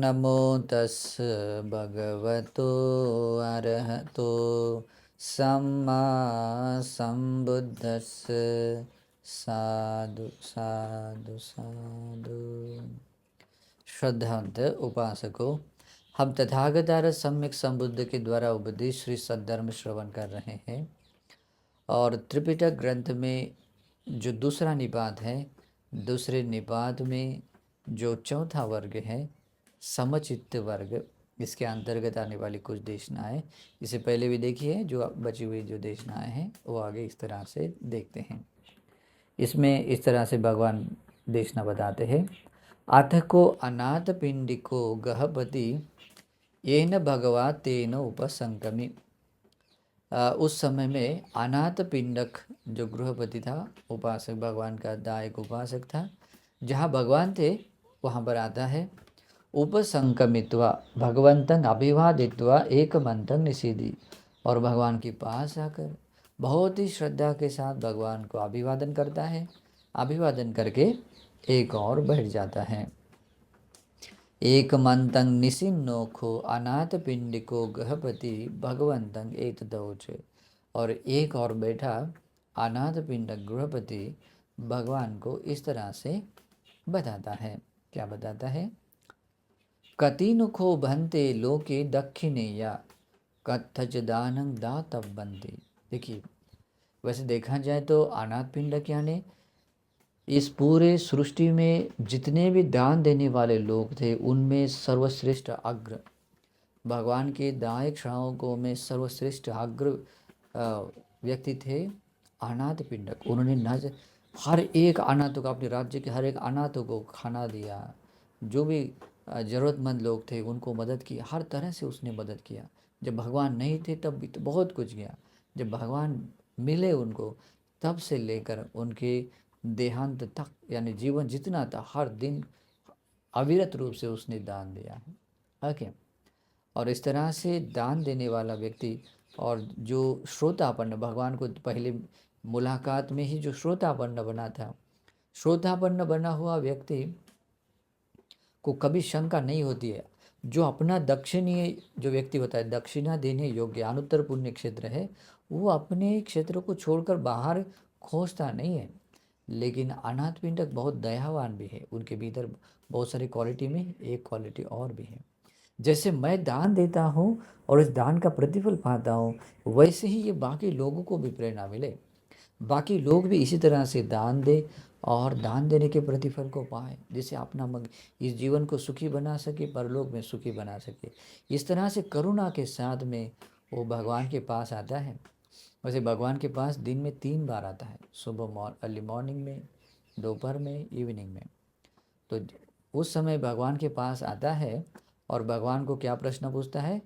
नमो तस् भगवतो अरहतो सम्मा संबुद्धस्स। साधु साधु साधु। श्रद्धावंत उपासकों, हम तथागत सम्यक संबुद्ध के द्वारा उपदेश श्री सद्धर्म श्रवण कर रहे हैं और त्रिपिटक ग्रंथ में जो दूसरा निपात है, दूसरे निपात में जो चौथा वर्ग है समचित्त वर्ग, इसके अंतर्गत आने वाली कुछ देशनाएं इसे पहले भी देखी है। जो बची हुई जो देशनाएं हैं वो आगे इस तरह से देखते हैं। इसमें इस तरह से भगवान देशना बताते हैं। अथ को अनाथ पिंडिको गहपति येन भगवा तेन उपसंकमी। उस समय में अनाथ पिंडक जो गृहपति था, उपासक, भगवान का दायक उपासक था, जहाँ भगवान थे वहाँ पर आता है। उपसंकमित्वा भगवंतं अभिवादित्वा एकमंतं निषीदी, और भगवान के पास आकर बहुत ही श्रद्धा के साथ भगवान को अभिवादन करता है। अभिवादन करके एक और बैठ जाता है। एकमंतं निसिन्नोखो अनाथ पिंडिको गहपति भगवंतं एतदोच, और एक और बैठा अनाथ पिंडक गृहपति भगवान को इस तरह से बताता है। क्या बताता है? कतिनुखो भंते लोके दक्षिणेया कथच दानं दातव्यन्ति। देखिए, वैसे देखा जाए तो अनाथ पिंडक यानी इस पूरे सृष्टि में जितने भी दान देने वाले लोग थे उनमें सर्वश्रेष्ठ अग्र, भगवान के दायक श्रावकों में सर्वश्रेष्ठ अग्र व्यक्ति थे अनाथ पिंडक। उन्होंने न हर एक अनाथों को, अपने राज्य के हर एक अनाथों को खाना दिया, जो भी ज़रूरतमंद लोग थे उनको मदद की, हर तरह से उसने मदद किया। जब भगवान नहीं थे तब भी तो बहुत कुछ किया, जब भगवान मिले उनको तब से लेकर उनके देहांत तक, यानी जीवन जितना था हर दिन अविरत रूप से उसने दान दिया है। ओके, और इस तरह से दान देने वाला व्यक्ति और जो श्रोतापन्न, भगवान को पहले मुलाकात में ही जो श्रोतापन्न बना था, श्रोतापन्न बना हुआ व्यक्ति को कभी शंका नहीं होती है। जो अपना दक्षिणीय जो व्यक्ति होता है, दक्षिणा देने योग्य अनुत्तर पुण्य क्षेत्र है, वो अपने क्षेत्र को छोड़कर बाहर खोजता नहीं है। लेकिन अनाथ पिंडक बहुत दयावान भी है, उनके भीतर बहुत सारी क्वालिटी में एक क्वालिटी और भी है। जैसे मैं दान देता हूँ और इस दान का प्रतिफल पाता हूँ, वैसे ही ये बाकी लोगों को भी प्रेरणा मिले, बाकी लोग भी इसी तरह से दान दे और दान देने के प्रतिफल को पाए, जिससे अपना इस जीवन को सुखी बना सके, परलोक में सुखी बना सके। इस तरह से करुणा के साथ में वो भगवान के पास आता है। वैसे भगवान के पास दिन में 3 बार आता है, सुबह अर्ली मॉर्निंग में, दोपहर में, इवनिंग में। तो उस समय भगवान के पास आता है और भगवान को क्या प्रश्न पूछता है?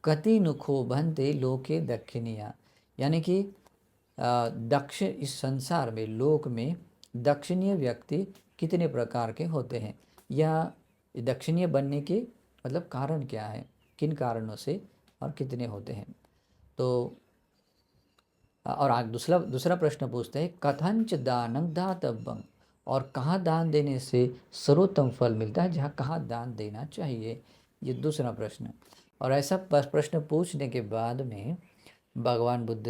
कति नुखो भंते लोके दक्षिणिया, यानी कि दक्षिण, इस संसार में, लोक में दक्षिणीय व्यक्ति कितने प्रकार के होते हैं, या दक्षिणीय बनने के मतलब कारण क्या है, किन कारणों से और कितने होते हैं। तो और आगे दूसरा प्रश्न पूछते हैं, कथंच दानं दातव्यम, और कहाँ दान देने से सर्वोत्तम फल मिलता है, जहाँ कहाँ दान देना चाहिए, ये दूसरा प्रश्न। और ऐसा प्रश्न पूछने के बाद में भगवान बुद्ध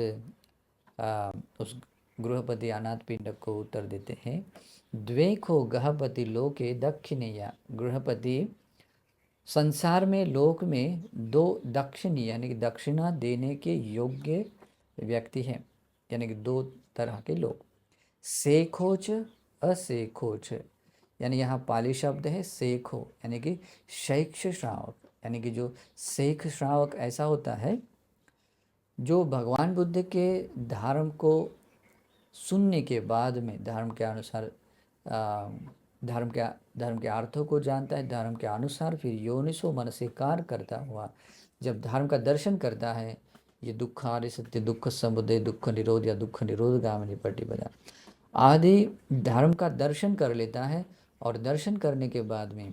उस गृहपति अनाथ पिंडक को उत्तर देते हैं, द्वेखो गहपति लोके दक्षिणेया। गृहपति, संसार में, लोक में 2 दक्षिणी यानी कि दक्षिणा देने के योग्य व्यक्ति हैं, यानी कि 2 तरह के लोग, सेखोच असेखोच। यानी यहाँ पाली शब्द है सेखो, यानी कि शैक्ष श्रावक, यानी कि जो शेख श्रावक ऐसा होता है जो भगवान बुद्ध के धर्म को सुनने के बाद में धर्म के अनुसार धर्म के अर्थों को जानता है, धर्म के अनुसार फिर योनिसो मनसिकार करता हुआ जब धर्म का दर्शन करता है, ये दुखारि सत्य, दुख समुदय, दुख निरोध या दुख निरोध गामिनी प्रतिपदा आदि धर्म का दर्शन कर लेता है, और दर्शन करने के बाद में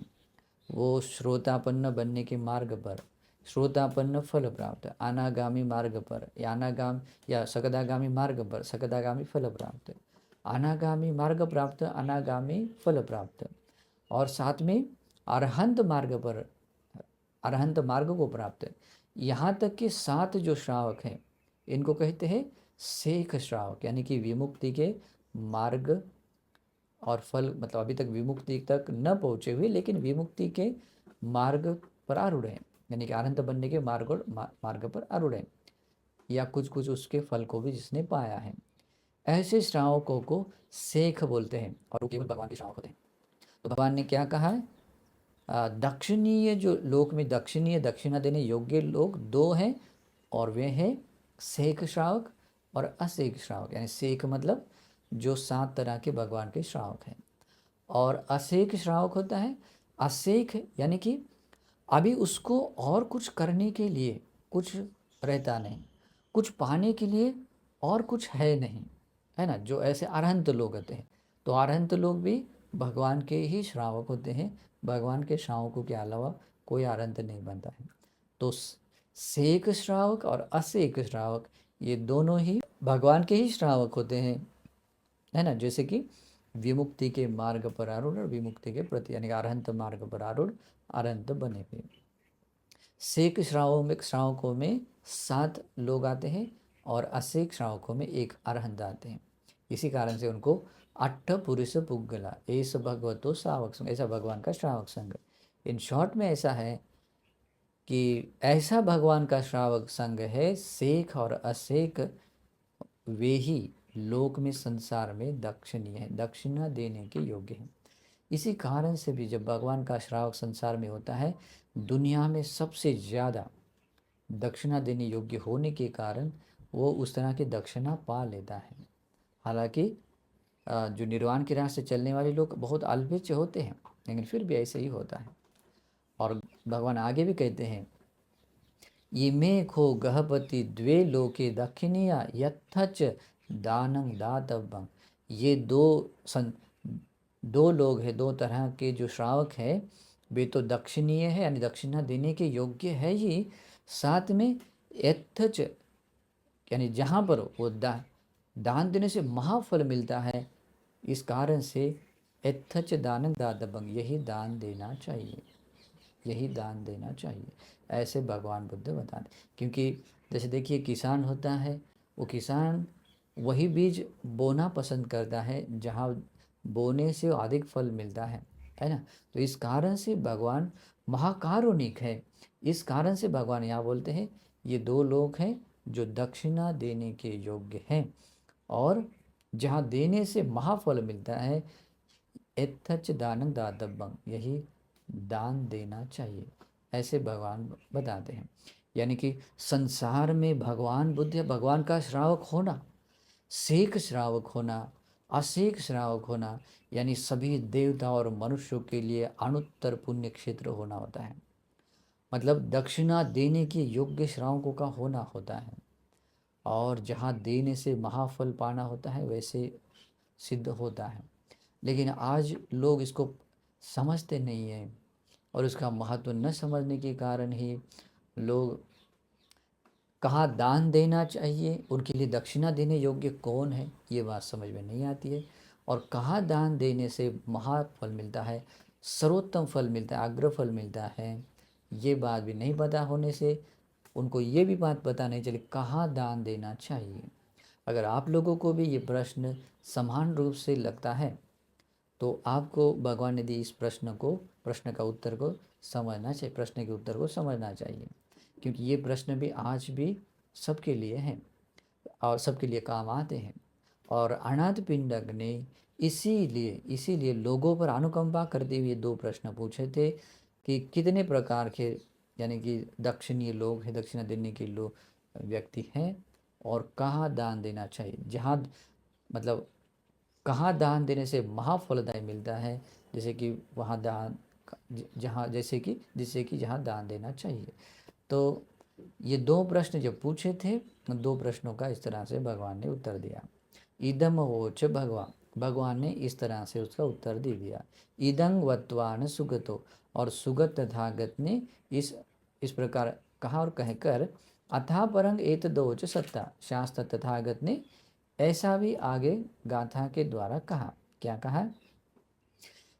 वो श्रोतापन्न बनने के मार्ग पर, श्रोतापन्न फल प्राप्त, अनागामी मार्ग पर, या सकदागामी मार्ग पर सकदागामी फल प्राप्त, अनागामी मार्ग प्राप्त, अनागामी फल प्राप्त, और साथ में अरहंत मार्ग पर अरहंत मार्ग को प्राप्त है। यहाँ तक कि 7 जो श्रावक हैं इनको कहते हैं शेख श्रावक, यानी कि विमुक्ति के मार्ग और फल, मतलब अभी तक विमुक्ति तक न पहुँचे हुए लेकिन विमुक्ति के मार्ग पर आरूढ़ हैं, यानी कि अरहंत बनने के मार्ग और मार्ग पर आरूढ़ हैं, या कुछ कुछ उसके फल को भी जिसने पाया है। ऐसे श्रावकों को शेख बोलते हैं और वो केवल भगवान के श्रावक होते हैं। तो भगवान ने क्या कहा है, दक्षिणीय जो लोक में दक्षिणीय दक्षिणा देने योग्य लोग दो हैं, और वे हैं शेख श्रावक और अशेख श्रावक। यानी शेख मतलब जो 7 तरह के भगवान के श्रावक हैं, और अशेख श्रावक होता है, अशेख यानी कि अभी उसको और कुछ करने के लिए कुछ रहता नहीं, कुछ पाने के लिए और कुछ है नहीं, है ना, जो ऐसे अरहंत लोग होते हैं। तो अरहंत लोग भी भगवान के ही श्रावक होते हैं, भगवान के श्रावकों के अलावा कोई अरहंत नहीं बनता है। तो शेख श्रावक और अशेख श्रावक ये दोनों ही भगवान के ही श्रावक होते हैं, है ना, जैसे कि विमुक्ति के मार्ग पर आरूढ़ और विमुक्ति के प्रति यानी अरहंत मार्ग पर आरूढ़ अरहंत बने हुए। शेख श्रावकों में 7 लोग आते हैं और अशेख श्रावकों में 1 अरहंत आते हैं। इसी कारण से उनको अट्ठ पुरुष पुग्गला एस भगवतो श्रावक संघ, ऐसा भगवान का श्रावक संघ। इन शॉर्ट में ऐसा है कि ऐसा भगवान का श्रावक संघ है, शेख और अशेख वे ही लोक में संसार में दक्षिणीय है, दक्षिणा देने के योग्य हैं। इसी कारण से भी जब भगवान का श्रावक संसार में होता है, दुनिया में सबसे ज़्यादा दक्षिणा देने योग्य होने के कारण वो उस तरह की दक्षिणा पा लेता है। हालांकि जो निर्वाण के राह से चलने वाले लोग बहुत अल्पेच होते हैं, लेकिन फिर भी ऐसे ही होता है। और भगवान आगे भी कहते हैं, ये में खो गहपति द्वे लोके दक्षिणिया यथच दानं दातव्यं। ये दो लोग हैं, 2 तरह के जो श्रावक हैं, वे तो दक्षिणीय है यानी दक्षिणा देने के योग्य है ही, साथ में यथच यानी जहाँ पर वो दान देने से महाफल मिलता है, इस कारण से यथच दानं दातव्यं, यही दान देना चाहिए, यही दान देना चाहिए, ऐसे भगवान बुद्ध बताते। क्योंकि जैसे देखिए किसान होता है, वो किसान वही बीज बोना पसंद करता है जहाँ बोने से अधिक फल मिलता है ना। तो इस कारण से भगवान महाकारुणिक है। इस कारण से भगवान यहाँ बोलते हैं ये 2 लोग हैं जो दक्षिणा देने के योग्य हैं, और जहाँ देने से महाफल मिलता है, यथच दानं दातव्यं, यही दान देना चाहिए, ऐसे भगवान बताते हैं। यानी कि संसार में भगवान बुद्ध या भगवान का श्रावक होना, शेख श्रावक होना, अशेख श्रावक होना, यानी सभी देवता और मनुष्यों के लिए अनुत्तर पुण्य क्षेत्र होना होता है। मतलब दक्षिणा देने के योग्य श्रावकों का होना होता है, और जहाँ देने से महाफल पाना होता है वैसे सिद्ध होता है। लेकिन आज लोग इसको समझते नहीं हैं, और उसका महत्व न समझने के कारण ही लोग कहाँ दान देना चाहिए, उनके लिए दक्षिणा देने योग्य कौन है, ये बात समझ में नहीं आती है। और कहाँ दान देने से महाफल मिलता है, सर्वोत्तम फल मिलता है, अग्र फल मिलता है, ये बात भी नहीं पता होने से उनको ये भी बात पता नहीं चली कहाँ दान देना चाहिए। अगर आप लोगों को भी ये प्रश्न समान रूप से लगता है, तो आपको भगवान ने दी इस प्रश्न का उत्तर को समझना चाहिए, प्रश्न के उत्तर को समझना चाहिए, क्योंकि ये प्रश्न भी आज भी सबके लिए हैं और सबके लिए काम आते हैं। और अनाथ पिंडक ने इसीलिए लोगों पर अनुकंपा करते हुए 2 प्रश्न पूछे थे कि कितने प्रकार के यानी कि दक्षिणीय लोग हैं, दक्षिणा देने के लोग व्यक्ति हैं, और कहाँ दान देना चाहिए, जहाँ मतलब कहाँ दान देने से महाफलदायी मिलता है, जैसे कि वहाँ दान जहाँ जैसे कि जिससे कि जहाँ दान देना चाहिए। तो ये 2 प्रश्न जब पूछे थे, 2 प्रश्नों का इस तरह से भगवान ने उत्तर दिया। इदम वोच भगवान ने इस तरह से उसका उत्तर दे दिया। इदं वत्वान सुगतो, और सुगत तथागत ने इस प्रकार कहा और कहकर अथा परंग एत दोच सत्ता, शास्त्र तथागत ने ऐसा भी आगे गाथा के द्वारा कहा। क्या कहा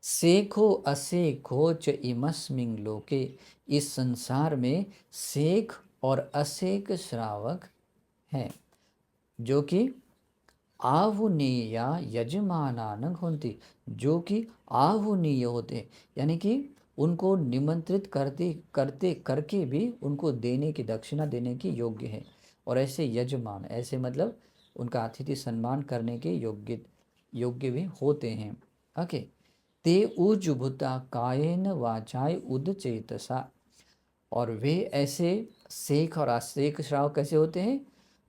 सेखो असेखो च इमस्मिन् लोके, इस संसार में सेख और असेख श्रावक हैं, जो कि आहुनीय यजमानानं होती, जो कि आहुनीय होते, यानी कि उनको निमंत्रित करते करते करके भी उनको देने की, दक्षिणा देने की योग्य है। और ऐसे यजमान, ऐसे मतलब उनका अतिथि सम्मान करने के योग्य योग्य भी होते हैं। ओके। ते उजुभुता कायेन वाचाय उदचेतसा, और वे ऐसे सेख और असेख श्रावक कैसे होते हैं?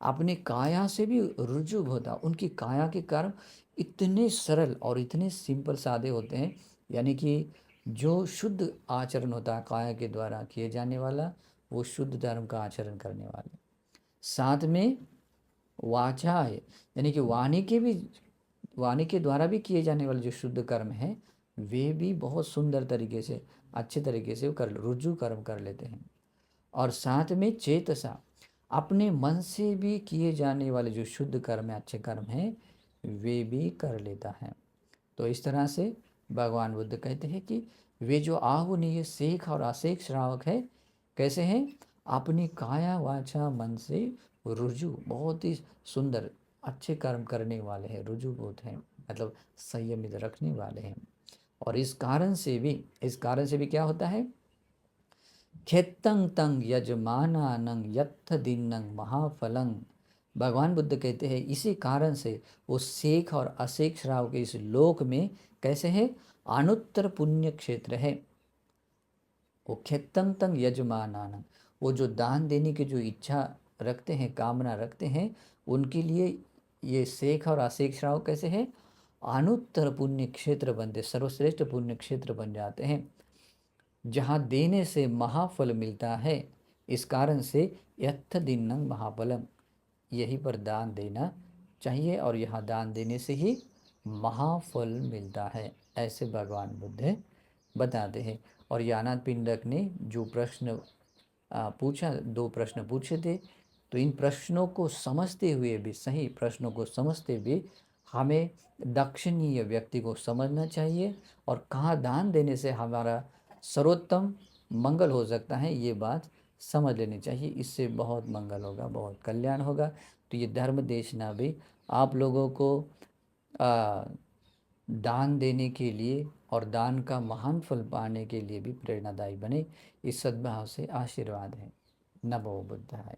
अपनी काया से भी रुजु होता, उनकी काया के कारण इतने सरल और इतने सिंपल सादे होते हैं, यानी कि जो शुद्ध आचरण होता है काया के द्वारा किए जाने वाला, वो शुद्ध धर्म का आचरण करने वाले। साथ में वाचा है, यानी कि वाणी के द्वारा भी किए जाने वाले जो शुद्ध कर्म है, वे भी बहुत सुंदर तरीके से, अच्छे तरीके से कर रुजु कर्म कर लेते हैं। और साथ में चेतसा, अपने मन से भी किए जाने वाले जो शुद्ध कर्म है, अच्छे कर्म हैं, वे भी कर लेता है। तो इस तरह से भगवान बुद्ध कहते हैं कि वे जो आहुनीय सेख और असेख श्रावक है, कैसे हैं? अपनी काया वाचा मन से रुजु, बहुत ही सुंदर अच्छे कर्म करने वाले हैं, रुजुभूत हैं, मतलब संयमित रखने वाले हैं। और इस कारण से भी क्या होता है? खेतंग तंग यजमानानं यत्थ दिन्नं महाफलं। भगवान बुद्ध कहते हैं इसी कारण से वो सेख और असेख श्राव के इस लोक में कैसे है? अनुत्तर पुण्य क्षेत्र है। वो खेतंग तंग यजमानानं, वो जो दान देने की जो इच्छा रखते हैं, कामना रखते हैं, उनके लिए ये सेख और असेख श्राव कैसे है? अनुत्तर पुण्य क्षेत्र बनते, सर्वश्रेष्ठ पुण्य क्षेत्र बन जाते हैं, जहाँ देने से महाफल मिलता है। इस कारण से यत्थ दिन्नं महाफलम, यहीं पर दान देना चाहिए, और यहाँ दान देने से ही महाफल मिलता है, ऐसे भगवान बुद्ध बताते हैं। और यानाद पिंडक ने जो प्रश्न पूछा, 2 प्रश्न पूछे थे, तो इन प्रश्नों को समझते हुए भी, सही प्रश्नों को समझते हुए हमें दक्षिणीय व्यक्ति को समझना चाहिए, और कहाँ दान देने से हमारा सर्वोत्तम मंगल हो सकता है, ये बात समझ लेनी चाहिए। इससे बहुत मंगल होगा, बहुत कल्याण होगा। तो ये धर्म देशना भी आप लोगों को आ, दान देने के लिए और दान का महान फल पाने के लिए भी प्रेरणादायी बने, इस सद्भाव से आशीर्वाद है। नमो बुद्धाय।